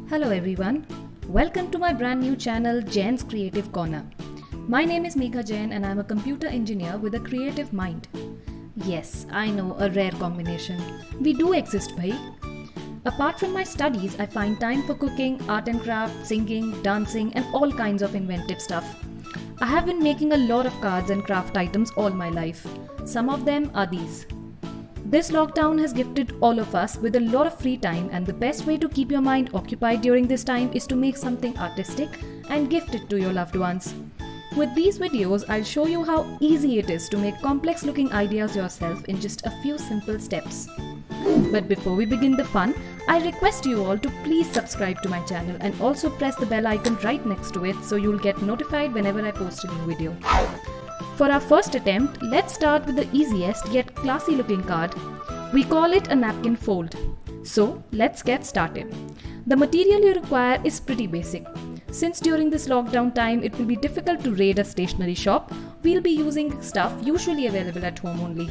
Hello everyone, welcome to my brand new channel Jain's Creative Corner. My name is Megha Jain and I am a computer engineer with a creative mind. Yes, I know, a rare combination. We do exist, bhai. Apart from my studies, I find time for cooking, art and craft, singing, dancing and all kinds of inventive stuff. I have been making a lot of cards and craft items all my life. Some of them are these. This lockdown has gifted all of us with a lot of free time, and the best way to keep your mind occupied during this time is to make something artistic and gift it to your loved ones. With these videos, I'll show you how easy it is to make complex looking ideas yourself in just a few simple steps. But before we begin the fun, I request you all to please subscribe to my channel and also press the bell icon right next to it so you'll get notified whenever I post a new video. For our first attempt, let's start with the easiest yet classy looking card. We call it a napkin fold. So let's get started. The material you require is pretty basic. Since during this lockdown time it will be difficult to raid a stationery shop, we'll be using stuff usually available at home only.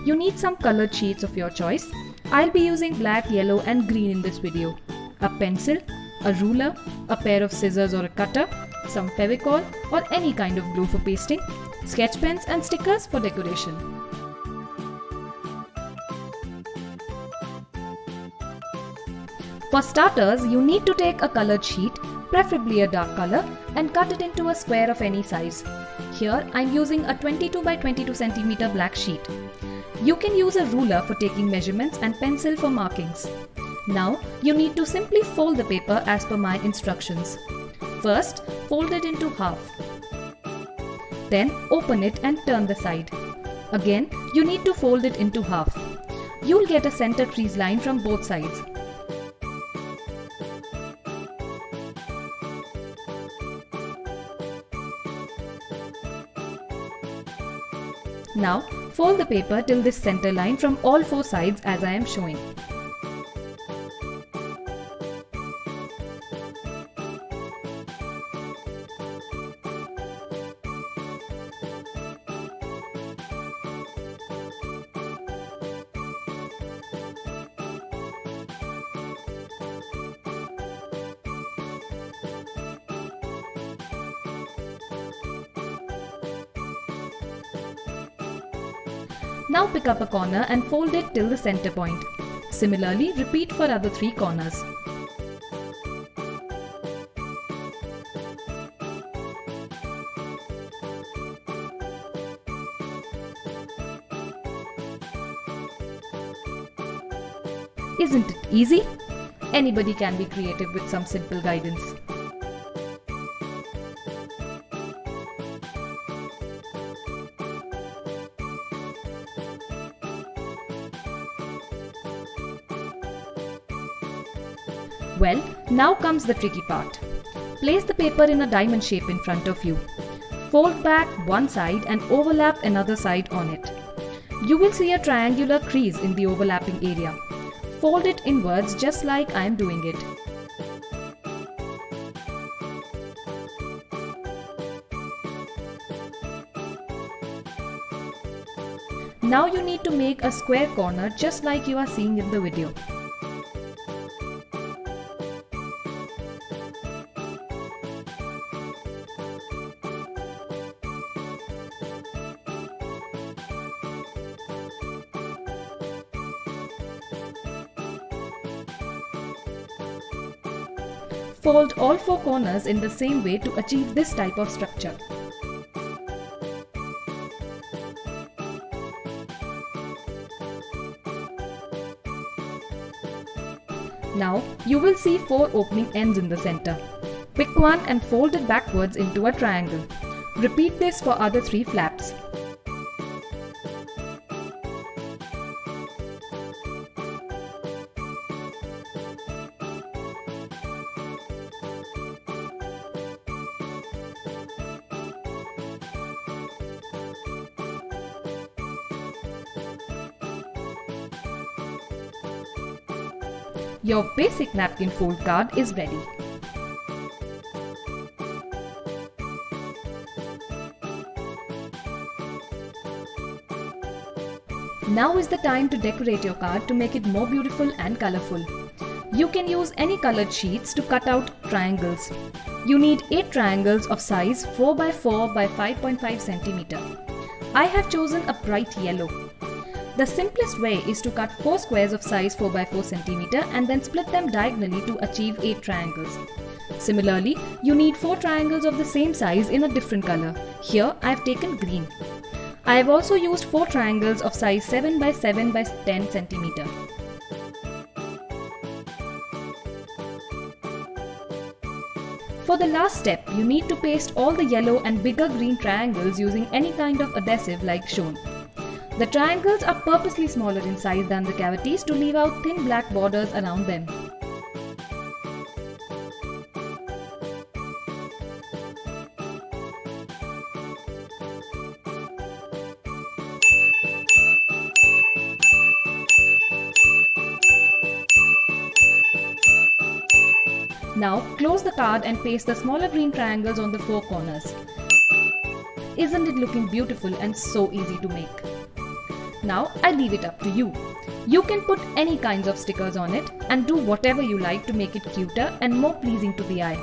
You need some colored sheets of your choice. I'll be using black, yellow and green in this video. A pencil, a ruler, a pair of scissors or a cutter, some Fevicol or any kind of glue for pasting, sketch pens and stickers for decoration. For starters, you need to take a colored sheet, preferably a dark color, and cut it into a square of any size. Here I'm using a 22 by 22 cm black sheet. You can use a ruler for taking measurements and pencil for markings. Now you need to simply fold the paper as per my instructions. First, fold it into half. Then open it and turn the side. Again, you need to fold it into half. You'll get a center crease line from both sides. Now, fold the paper till this center line from all four sides as I am showing. Now pick up a corner and fold it till the center point. Similarly, repeat for other three corners. Isn't it easy? Anybody can be creative with some simple guidance. Well, now comes the tricky part. Place the paper in a diamond shape in front of you. Fold back one side and overlap another side on it. You will see a triangular crease in the overlapping area. Fold it inwards just like I am doing it. Now you need to make a square corner just like you are seeing in the video. Fold all four corners in the same way to achieve this type of structure. Now you will see four opening ends in the center. Pick one and fold it backwards into a triangle. Repeat this for other three flaps. Your basic napkin fold card is ready. Now is the time to decorate your card to make it more beautiful and colorful. You can use any colored sheets to cut out triangles. You need 8 triangles of size 4 by 4 by 5.5 centimeter. I have chosen a bright yellow. The simplest way is to cut 4 squares of size 4 by 4 centimeter and then split them diagonally to achieve 8 triangles. Similarly, you need 4 triangles of the same size in a different color. Here I have taken green. I have also used 4 triangles of size 7 by 7 by 10 centimeter. For the last step, you need to paste all the yellow and bigger green triangles using any kind of adhesive like shown. The triangles are purposely smaller in size than the cavities to leave out thin black borders around them. Now close the card and paste the smaller green triangles on the 4 corners. Isn't it looking beautiful and so easy to make? Now I leave it up to you. You can put any kinds of stickers on it and do whatever you like to make it cuter and more pleasing to the eye.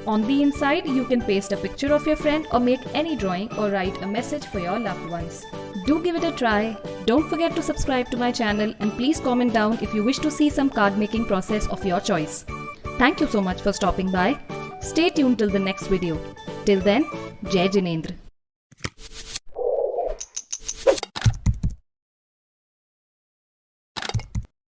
On the inside, you can paste a picture of your friend or make any drawing or write a message for your loved ones. Do give it a try. Don't forget to subscribe to my channel and please comment down if you wish to see some card making process of your choice. Thank you so much for stopping by. Stay tuned till the next video. Till then, Jai Jinendra.